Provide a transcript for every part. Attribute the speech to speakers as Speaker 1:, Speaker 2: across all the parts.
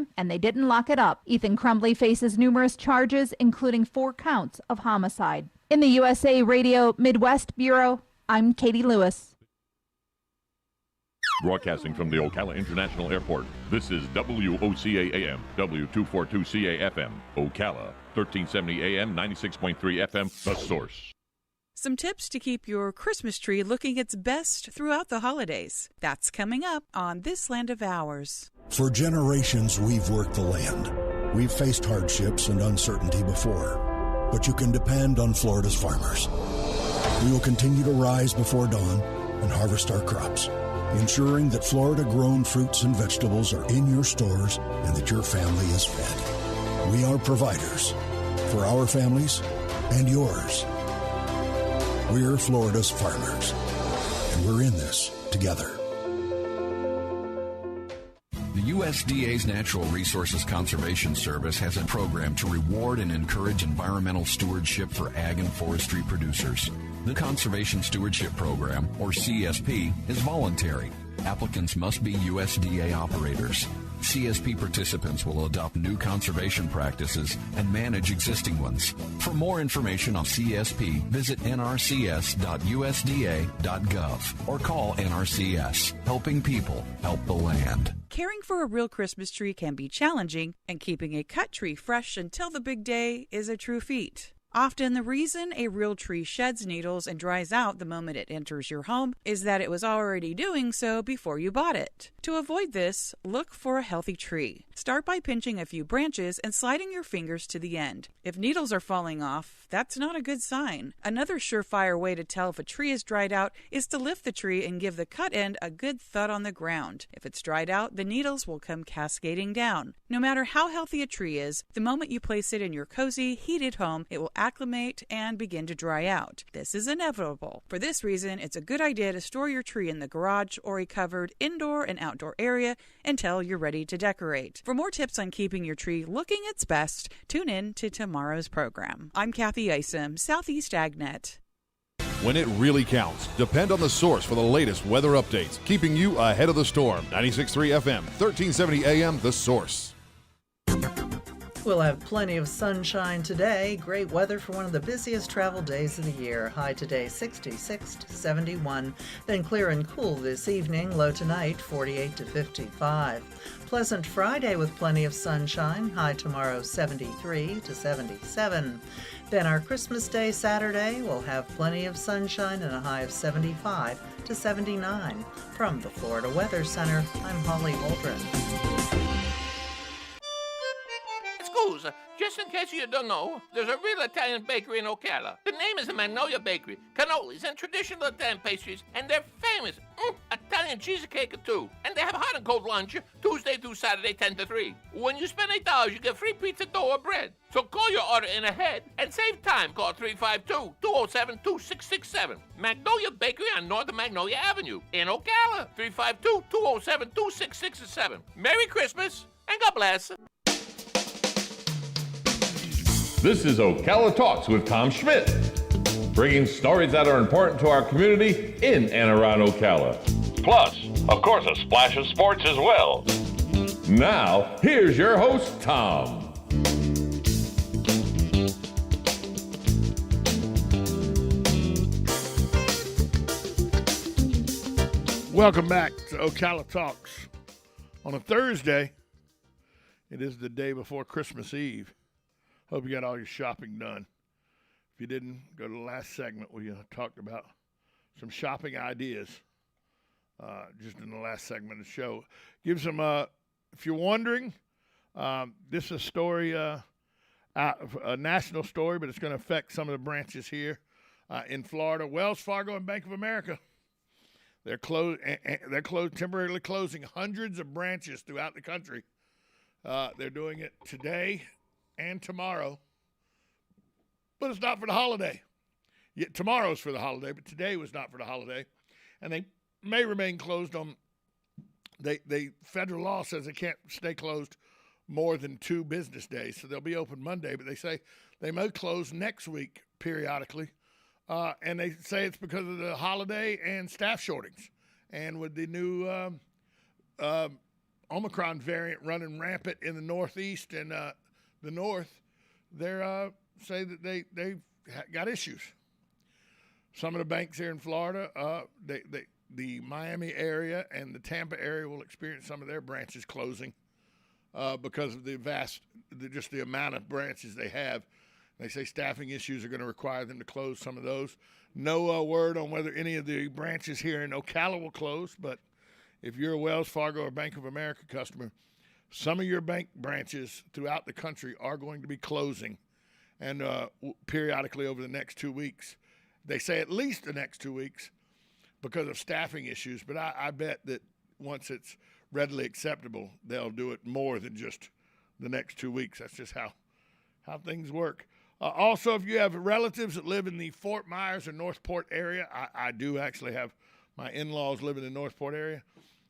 Speaker 1: home, and they didn't lock it up. Ethan Crumbley faces numerous charges, including 4 counts of homicide. In the USA Radio Midwest Bureau, I'm Katie Lewis.
Speaker 2: Broadcasting from the Ocala International Airport, this is WOCA AM, W242CA FM, Ocala, 1370 AM, 96.3 FM, The Source.
Speaker 3: Some tips to keep your Christmas tree looking its best throughout the holidays. That's coming up on This Land of Ours.
Speaker 4: For generations, we've worked the land. We've faced hardships and uncertainty before, but you can depend on Florida's farmers. We will continue to rise before dawn and harvest our crops, ensuring that Florida-grown fruits and vegetables are in your stores and that your family is fed. We are providers for our families and yours. We're Florida's farmers, and we're in this together.
Speaker 5: The USDA's Natural Resources Conservation Service has a program to reward and encourage environmental stewardship for ag and forestry producers. The Conservation Stewardship Program, or CSP, is voluntary. Applicants must be USDA operators. CSP participants will adopt new conservation practices and manage existing ones. For more information on CSP, visit nrcs.usda.gov or call NRCS. Helping people help the land.
Speaker 3: Caring for a real Christmas tree can be challenging, and keeping a cut tree fresh until the big day is a true feat. Often the reason a real tree sheds needles and dries out the moment it enters your home is that it was already doing so before you bought it. To avoid this, look for a healthy tree. Start by pinching a few branches and sliding your fingers to the end. If needles are falling off, that's not a good sign. Another surefire way to tell if a tree is dried out is to lift the tree and give the cut end a good thud on the ground. If it's dried out, the needles will come cascading down. No matter how healthy a tree is, the moment you place it in your cozy, heated home, it will acclimate and begin to dry out. This is inevitable. For this reason, it's a good idea to store your tree in the garage or a covered indoor and outdoor area until you're ready to decorate. For more tips on keeping your tree looking its best, tune in to tomorrow's program. I'm Kathy Isom, Southeast AgNet.
Speaker 6: When it really counts, depend on The Source for the latest weather updates, keeping you ahead of the storm. 96.3 FM, 1370 AM, The Source.
Speaker 7: We'll have plenty of sunshine today. Great weather for one of the busiest travel days of the year. High today 66 to 71. Then clear and cool this evening. Low tonight 48 to 55. Pleasant Friday with plenty of sunshine. High tomorrow 73 to 77. Then our Christmas Day Saturday will have plenty of sunshine and a high of 75 to 79. From the Florida Weather Center, I'm Holly Holdren.
Speaker 8: Just in case you don't know, there's a real Italian bakery in Ocala. The name is the Magnolia Bakery. Cannolis and traditional Italian pastries, and they're famous. Italian cheesecake too. And they have hot and cold lunch Tuesday through Saturday, 10 to 3. When you spend $8, you get free pizza dough or bread. So call your order in ahead and save time. Call 352-207-2667. Magnolia Bakery on North Magnolia Avenue in Ocala. 352-207-2667. Merry Christmas and God bless.
Speaker 2: This is Ocala Talks with Tom Schmidt, bringing stories that are important to our community in and around Ocala. Plus, of course, a splash of sports as well. Now, here's your host, Tom.
Speaker 9: Welcome back to Ocala Talks. On a Thursday, it is the day before Christmas Eve. Hope you got all your shopping done. If you didn't, go to the last segment where you talked about some shopping ideas just in the last segment of the show. Give some, if you're wondering, this is a story, a national story, but it's going to affect some of the branches here in Florida. Wells Fargo and Bank of America, they're temporarily closing hundreds of branches throughout the country. They're doing it today and tomorrow, but it's not for the holiday. Tomorrow's for the holiday, but today was not for the holiday, and they may remain closed on. Federal law says they can't stay closed more than 2 business days, so they'll be open Monday, but they say they may close next week periodically, and they say it's because of the holiday and staff shortage, and with the new Omicron variant running rampant in the Northeast and the North, they're say that they've got issues. Some of the banks here in Florida, the Miami area and the Tampa area will experience some of their branches closing because of the amount of branches they have. They say staffing issues are going to require them to close some of those. No word on whether any of the branches here in Ocala will close, but if you're a Wells Fargo or Bank of America customer, some of your bank branches throughout the country are going to be closing and periodically over the next 2 weeks. They say at least the next 2 weeks because of staffing issues, but I bet that once it's readily acceptable, they'll do it more than just the next 2 weeks. That's just how things work. Also, if you have relatives that live in the Fort Myers or Northport area, I do actually have my in-laws living in the Northport area.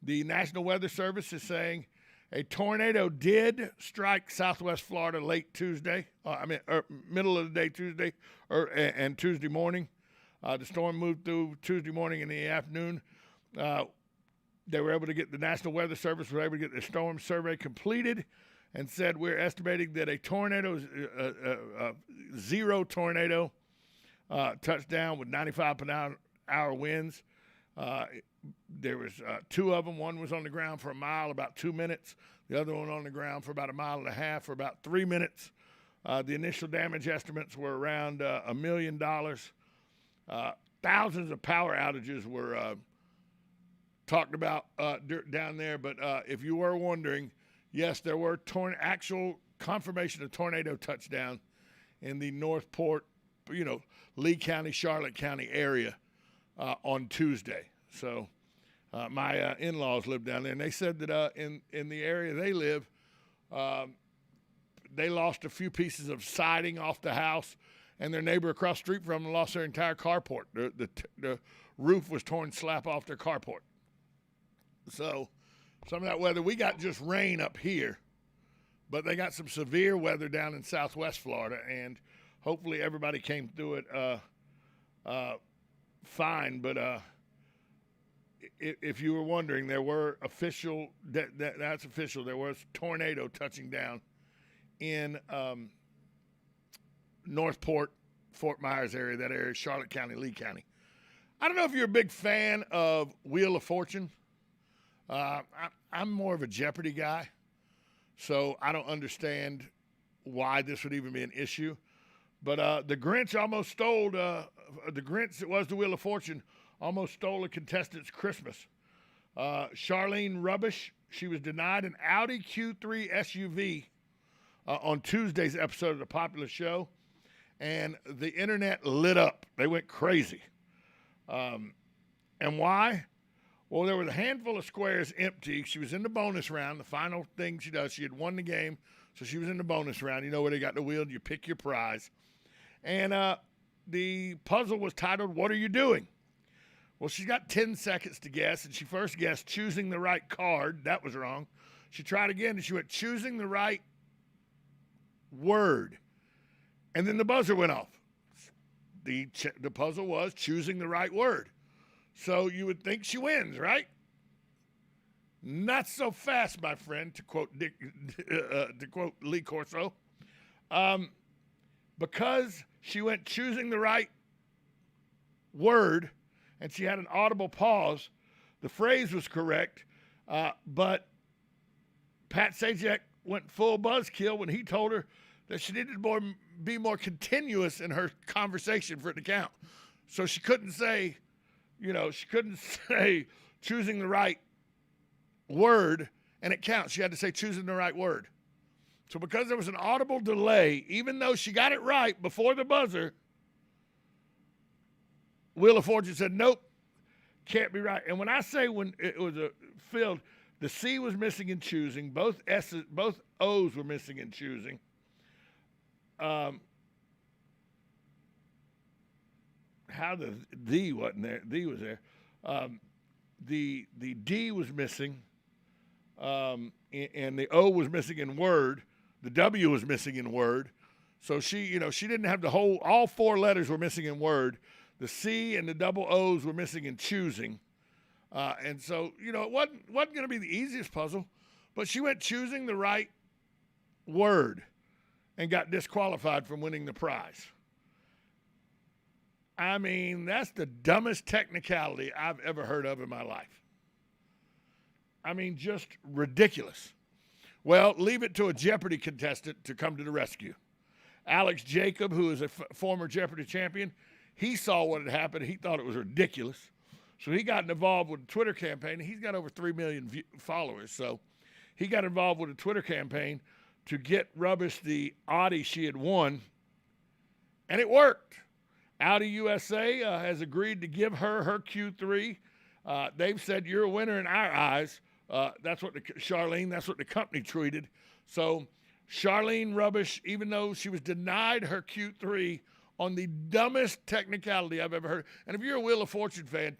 Speaker 9: The National Weather Service is saying a tornado did strike southwest Florida late Tuesday, middle of the day Tuesday and Tuesday morning. The storm moved through Tuesday morning in the afternoon. They were able to get the National Weather Service was able to get the storm survey completed and said we're estimating that a tornado, zero tornado, touched down with 95-mile-an-hour winds. There was two of them. One was on the ground for a mile, about 2 minutes. The other one on the ground for about a mile and a half for about 3 minutes. The initial damage estimates were around $1 million. Thousands of power outages were talked about down there. But if you were wondering, yes, there were actual confirmation of tornado touchdown in the Northport, Lee County, Charlotte County area on Tuesday. So my in-laws live down there, and they said that in the area they live, they lost a few pieces of siding off the house, and their neighbor across the street from them lost their entire carport. The roof was torn slap off their carport. So some of that weather, we got just rain up here, but they got some severe weather down in southwest Florida, and hopefully everybody came through it fine. But if you were wondering, there were official that's official. There was a tornado touching down in Northport, Fort Myers area, that area, Charlotte County, Lee County. I don't know if you're a big fan of Wheel of Fortune. I'm more of a Jeopardy guy, so I don't understand why this would even be an issue. But the Grinch almost stole the Grinch that was the Wheel of Fortune almost stole a contestant's Christmas. Charlene Rubbish, she was denied an Audi Q3 SUV on Tuesday's episode of the popular show, and the internet lit up. They went crazy. And why? Well, there was a handful of squares empty. She was in the bonus round. The final thing she does, she had won the game, so she was in the bonus round. You know where they got the wheel, you pick your prize. And the puzzle was titled, "What Are You Doing?" Well, she's got 10 seconds to guess, and she first guessed choosing the right card. That was wrong. She tried again, and she went choosing the right word. And then the buzzer went off. The puzzle was choosing the right word. So you would think she wins, right? Not so fast, my friend, to quote Lee Corso. Because she went choosing the right word, and she had an audible pause, the phrase was correct, but Pat Sajak went full buzzkill when he told her that she needed to be more continuous in her conversation for it to count. So she couldn't say, choosing the right word and it counts. She had to say choosing the right word. So because there was an audible delay, even though she got it right before the buzzer, Wheel of Fortune said, nope, can't be right. And when I say when it was filled, the C was missing in choosing. Both O's were missing in choosing. How the D wasn't there? D was there. The D was missing, and the O was missing in word. The W was missing in word. So she didn't have all four letters were missing in word. The C and the double O's were missing in choosing. And so, it wasn't going to be the easiest puzzle, But she went choosing the right word and got disqualified from winning the prize. I mean, that's the dumbest technicality I've ever heard of in my life. I mean, just ridiculous. Well, leave it to a Jeopardy contestant to come to the rescue. Alex Jacob, who is a former Jeopardy champion, he saw what had happened. He thought it was ridiculous. So he got involved with a Twitter campaign. He's got over 3 million followers. So he got involved with a Twitter campaign to get Rubbish the Audi she had won, and it worked. Audi USA has agreed to give her Q3. They've said, you're a winner in our eyes. That's what that's what the company tweeted. So Charlene Rubbish, even though she was denied her Q3 on the dumbest technicality I've ever heard. And if you're a Wheel of Fortune fan,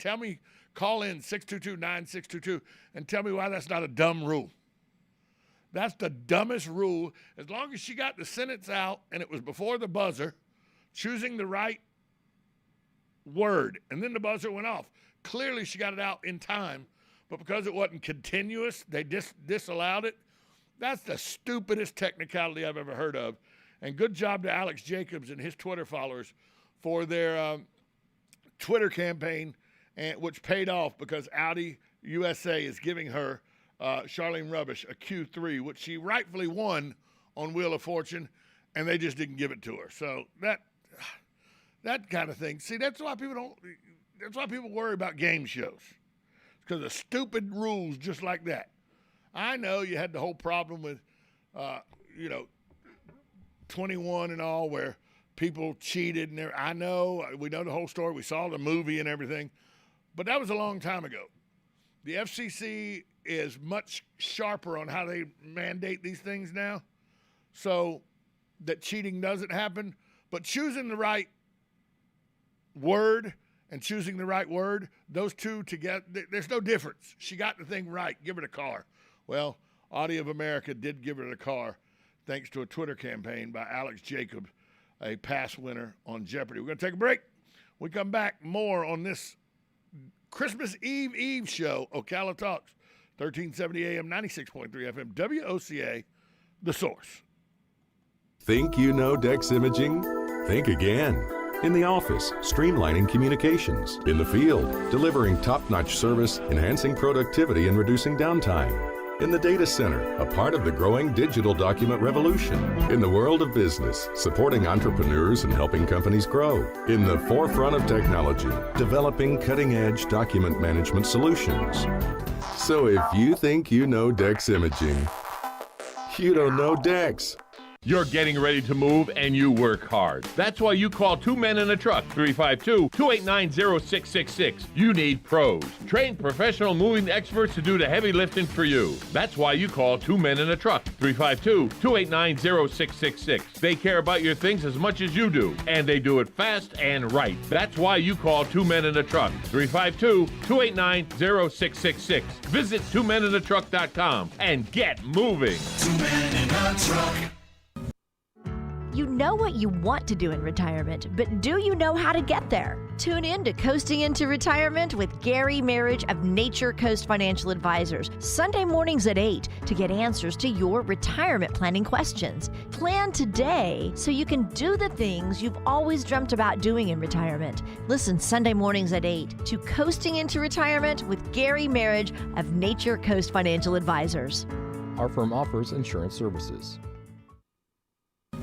Speaker 9: call in 622-9622 and tell me why that's not a dumb rule. That's the dumbest rule. As long as she got the sentence out and it was before the buzzer, choosing the right word, and then the buzzer went off. Clearly she got it out in time, but because it wasn't continuous, they disallowed it. That's the stupidest technicality I've ever heard of. And good job to Alex Jacobs and his Twitter followers for their Twitter campaign, which paid off because Audi USA is giving her, Charlene Rubbish, a Q3, which she rightfully won on Wheel of Fortune, and they just didn't give it to her. So that kind of thing. See, that's why people worry about game shows. It's because of stupid rules just like that. I know you had the whole problem with, 21 and all, where people cheated and I know, we know the whole story. We saw the movie and everything, but that was a long time ago. The FCC is much sharper on how they mandate these things now, so that cheating doesn't happen. But choosing the right word and choosing the right word, those two together, there's no difference. She got the thing right. Give her the car. Well, Audi of America did give her the car, thanks to a Twitter campaign by Alex Jacob, a past winner on Jeopardy. We're going to take a break. We come back, more on this Christmas Eve show, Ocala Talks, 1370 AM, 96.3 FM, WOCA, The Source.
Speaker 10: Think you know Dex Imaging? Think again. In the office, streamlining communications. In the field, delivering top-notch service, enhancing productivity and reducing downtime. In the data center, a part of the growing digital document revolution. In the world of business, supporting entrepreneurs and helping companies grow. In the forefront of technology, developing cutting-edge document management solutions. So if you think you know Dex Imaging, you don't know Dex.
Speaker 2: You're getting ready to move and you work hard. That's why you call Two Men in a Truck, 352-289-0666. You need pros. Trained professional moving experts to do the heavy lifting for you. That's why you call Two Men in a Truck, 352-289-0666. They care about your things as much as you do, and they do it fast and right. That's why you call Two Men in a Truck, 352-289-0666. Visit twomeninatruck.com and get moving.
Speaker 11: Two Men in a Truck.
Speaker 12: You know what you want to do in retirement, but do you know how to get there? Tune in to Coasting into Retirement with Gary Marriage of Nature Coast Financial Advisors, Sunday mornings at 8 to get answers to your retirement planning questions. Plan today so you can do the things you've always dreamt about doing in retirement. Listen Sunday mornings at 8 to Coasting into Retirement with Gary Marriage of Nature Coast Financial Advisors.
Speaker 13: Our firm offers insurance services.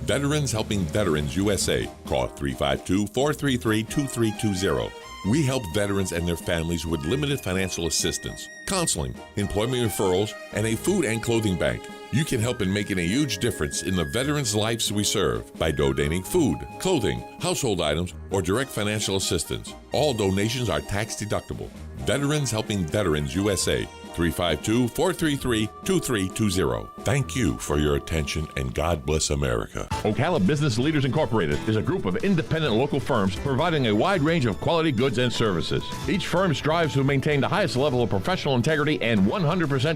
Speaker 14: Veterans Helping Veterans USA. Call 352-433-2320. We help veterans and their families with limited financial assistance, counseling, employment referrals, and a food and clothing bank. You can help in making a huge difference in the veterans' lives we serve by donating food, clothing, household items, or direct financial assistance. All donations are tax deductible. Veterans Helping Veterans USA. 352-433-2320. Thank you for your attention, and God bless America.
Speaker 2: Ocala Business Leaders Incorporated is a group of independent local firms providing a wide range of quality goods and services. Each firm strives to maintain the highest level of professional integrity and 100%